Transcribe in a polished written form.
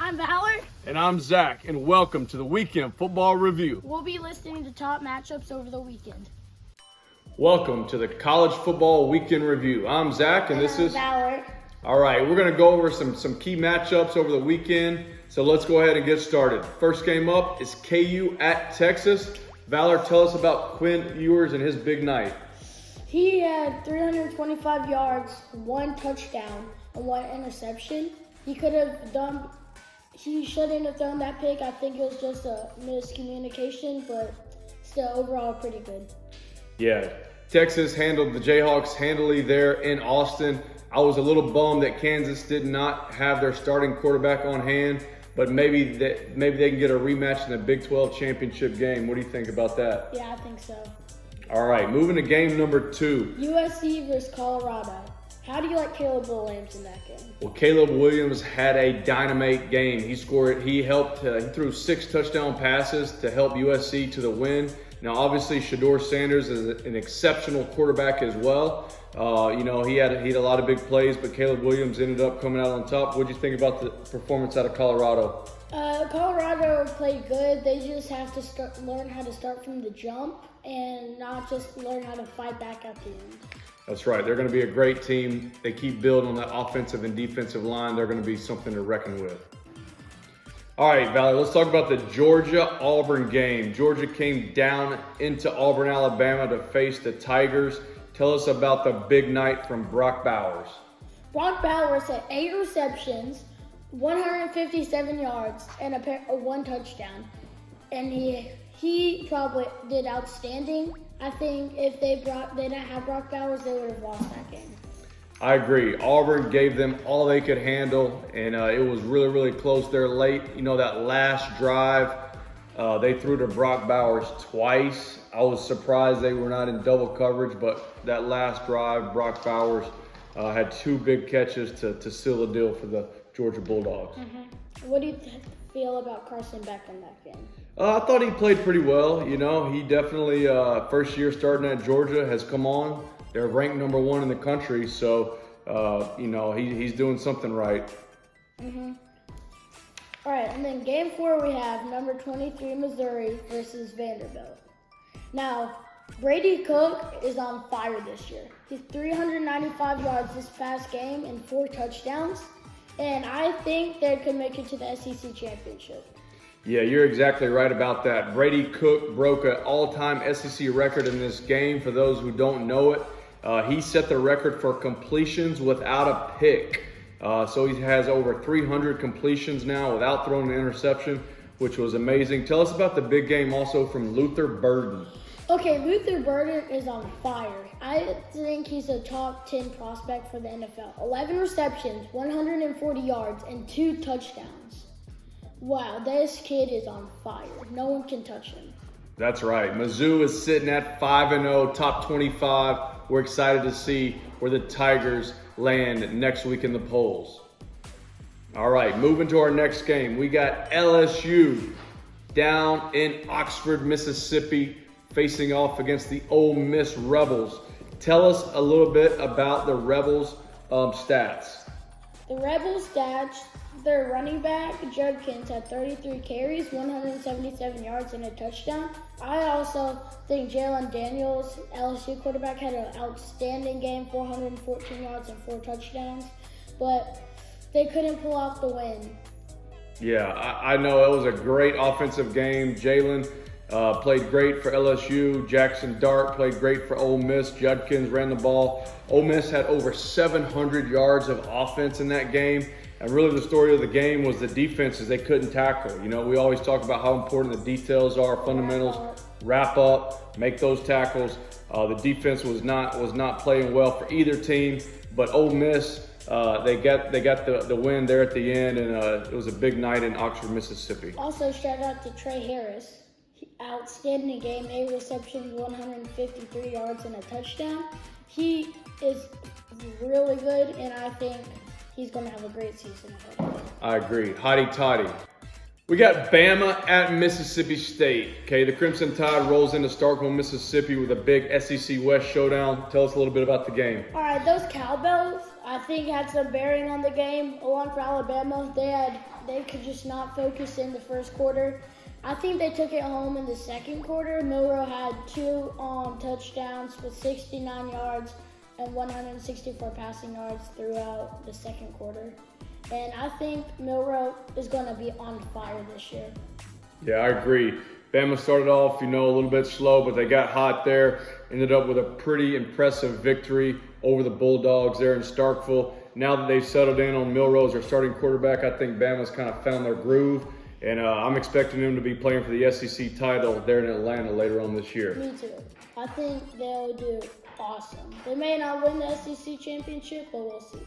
I'm Valor. And I'm Zac, and welcome to the Weekend Football Review. We'll be listening to top matchups over the weekend. Welcome to the College Football Weekend Review. I'm Zac, and this is Valor. All right, we're going to go over some key matchups over the weekend. So let's go ahead and get started. First game up is KU at Texas. Valor, tell us about Quinn Ewers and his big night. He had 325 yards, 1 touchdown, and 1 interception. He shouldn't have thrown that pick. I think it was just a miscommunication, but still overall pretty good. Yeah, Texas handled the Jayhawks handily there in Austin. I was a little bummed that Kansas did not have their starting quarterback on hand, but maybe they can get a rematch in the Big 12 championship game. What do you think about that? Yeah, I think so. All right, moving to game number 2. USC versus Colorado. How do you like Caleb Williams in that game? Well, Caleb Williams had a dynamite game. He scored. He threw 6 touchdown passes to help USC to the win. Now, obviously, Shedeur Sanders is an exceptional quarterback as well. He had a lot of big plays, but Caleb Williams ended up coming out on top. What did you think about the performance out of Colorado? Colorado played good. They just have to learn how to start from the jump and not just learn how to fight back at the end. That's right. They're going to be a great team. They keep building on that offensive and defensive line. They're going to be something to reckon with. All right, Valerie, let's talk about the Georgia-Auburn game. Georgia came down into Auburn, Alabama to face the Tigers. Tell us about the big night from Brock Bowers. Brock Bowers had 8 receptions, 157 yards, and 1 touchdown. And he probably did outstanding. I think if they didn't have Brock Bowers, they would have lost that game. I agree. Auburn gave them all they could handle, and it was really, really close there late. That last drive, they threw to Brock Bowers twice. I was surprised they were not in double coverage, but that last drive, Brock Bowers had 2 big catches to seal the deal for the Georgia Bulldogs. Mm-hmm. What do you feel about Carson Beck in that game? I thought he played pretty well. He definitely, first year starting at Georgia, has come on. They're ranked number 1 in the country, so, he's doing something right. Mm-hmm. All right, and then game 4 we have number 23 Missouri versus Vanderbilt. Now, Brady Cook is on fire this year. He's 395 yards this past game and 4 touchdowns, and I think they could make it to the SEC championship. Yeah, you're exactly right about that. Brady Cook broke an all-time SEC record in this game. For those who don't know it, he set the record for completions without a pick. So he has over 300 completions now without throwing an interception, which was amazing. Tell us about the big game also from Luther Burden. Okay, Luther Burden is on fire. I think he's a top 10 prospect for the NFL. 11 receptions, 140 yards, and 2 touchdowns. Wow, this kid is on fire. No one can touch him. That's right. Mizzou is sitting at 5-0, top 25. We're excited to see where the Tigers land next week in the polls. All right, moving to our next game. We got LSU down in Oxford, Mississippi, facing off against the Ole Miss Rebels. Tell us a little bit about the Rebels' stats. The Rebels' stats, their running back, Judkins, had 33 carries, 177 yards, and a touchdown. I also think Jalen Daniels, LSU quarterback, had an outstanding game, 414 yards and 4 touchdowns. But they couldn't pull off the win. Yeah, I know it was a great offensive game. Jalen played great for LSU. Jackson Dart played great for Ole Miss. Judkins ran the ball. Ole Miss had over 700 yards of offense in that game. And really the story of the game was the defenses they couldn't tackle. We always talk about how important the details are, fundamentals, wrap up, make those tackles. The defense was not playing well for either team, but Ole Miss, they got the win there at the end, and it was a big night in Oxford, Mississippi. Also, shout out to Trey Harris. Outstanding game, 8 receptions, 153 yards, and a touchdown. He is really good, and I think he's going to have a great season ahead. I agree. Hotty toddy. We got Bama at Mississippi State. Okay, the Crimson Tide rolls into Starkville, Mississippi with a big SEC West showdown. Tell us a little bit about the game. All right, those Cowbells, I think had some bearing on the game. Along for Alabama, they could just not focus in the first quarter. I think they took it home in the second quarter. Milroe had 2 touchdowns with 69 yards and 164 passing yards throughout the second quarter. And I think Milroe is going to be on fire this year. Yeah, I agree. Bama started off, a little bit slow, but they got hot there. Ended up with a pretty impressive victory over the Bulldogs there in Starkville. Now that they've settled in on Milroe as their starting quarterback, I think Bama's kind of found their groove. And I'm expecting them to be playing for the SEC title there in Atlanta later on this year. Me too. I think they'll do awesome. They may not win the SEC championship, but we'll see.